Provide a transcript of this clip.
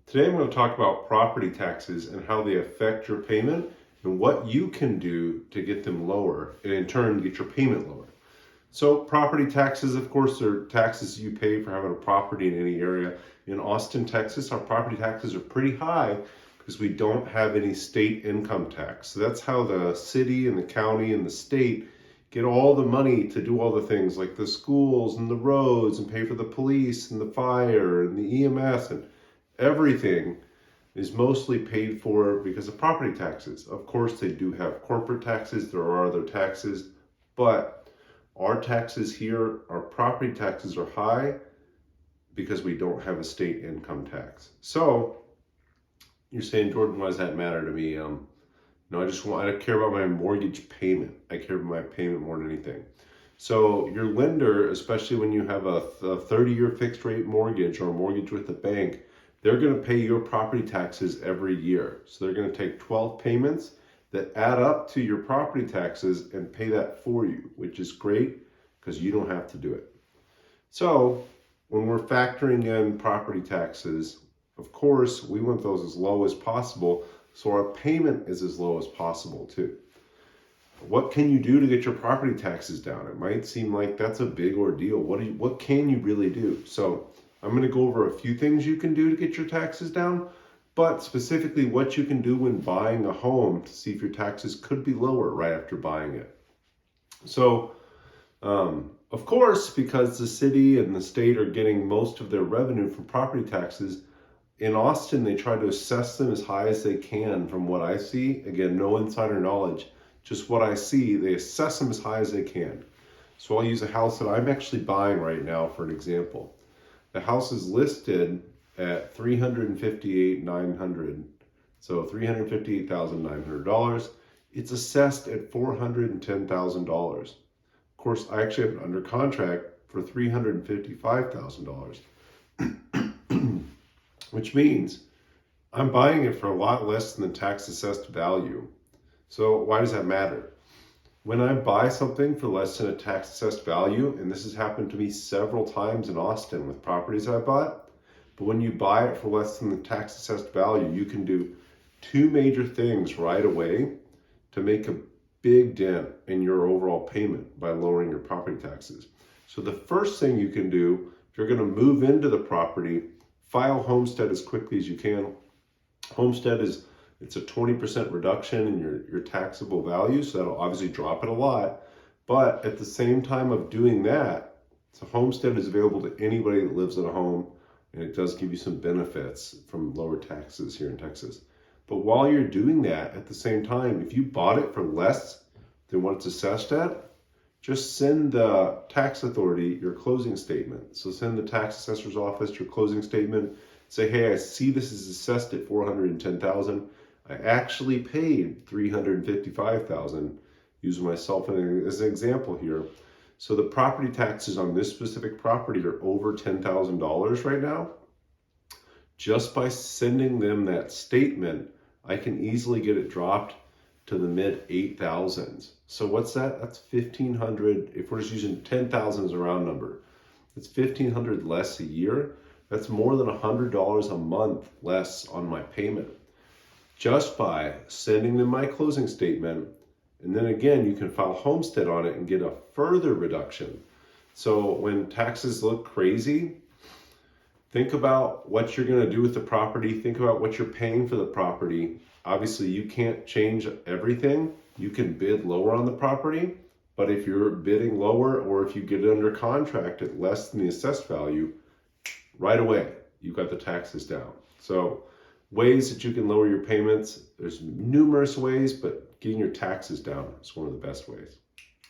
Today I'm going to talk about property taxes and how they affect your payment and what you can do to get them lower and in turn get your payment lower. So property taxes, of course, are taxes you pay for having a property in any area. In Austin, Texas, our property taxes are pretty high because we don't have any state income tax. So that's how the city and the county and the state get all the money to do all the things like the schools and the roads and pay for the police and the fire and the EMS, and everything is mostly paid for because of property taxes. Of course, they do have corporate taxes, there are other taxes, but our taxes here, our property taxes are high because we don't have a state income tax. So you're saying, Jordan, why does that matter to me? No, I care about my mortgage payment. I care about my payment more than anything. So your lender, especially when you have a 30-year fixed rate mortgage or a mortgage with the bank, they're going to pay your property taxes every year. So they're going to take 12 payments that add up to your property taxes and pay that for you, which is great because you don't have to do it. So when we're factoring in property taxes, of course, we want those as low as possible, so our payment is as low as possible too. What can you do to get your property taxes down? It might seem like that's a big ordeal. What can you really do? So I'm going to go over a few things you can do to get your taxes down, but specifically what you can do when buying a home to see if your taxes could be lower right after buying it. So, of course, because the city and the state are getting most of their revenue from property taxes, in Austin, they try to assess them as high as they can from what I see. Again, no insider knowledge, just what I see. They assess them as high as they can. So I'll use a house that I'm actually buying right now for an example. The house is listed at $358,900, so $358,900. It's assessed at $410,000. Of course, I actually have it under contract for $355,000, which means I'm buying it for a lot less than the tax assessed value. So why does that matter? When I buy something for less than a tax assessed value, and this has happened to me several times in Austin with properties I bought, but when you buy it for less than the tax assessed value, you can do two major things right away to make a big dent in your overall payment by lowering your property taxes. So the first thing you can do, if you're going to move into the property, file homestead as quickly as you can. Homestead it's a 20% reduction in your taxable value, so that'll obviously drop it a lot. But at the same time of doing that, so homestead is available to anybody that lives in a home, and it does give you some benefits from lower taxes here in Texas. But while you're doing that, at the same time, if you bought it for less than what it's assessed at, just send the tax authority your closing statement. So send the tax assessor's office your closing statement. Say, hey, I see this is assessed at $410,000. I actually paid $355,000. Using myself as an example here. So the property taxes on this specific property are over $10,000 right now. Just by sending them that statement, I can easily get it dropped to the mid 8,000s. So what's that? That's 1,500. If we're just using 10,000 as a round number, it's 1,500 less a year. That's more than $100 a month less on my payment, just by sending them my closing statement. And then again, you can file homestead on it and get a further reduction. So when taxes look crazy, think about what you're going to do with the property. Think about what you're paying for the property. Obviously, you can't change everything. You can bid lower on the property, but if you're bidding lower or if you get it under contract at less than the assessed value, right away, you got the taxes down. So ways that you can lower your payments, there's numerous ways, but getting your taxes down is one of the best ways.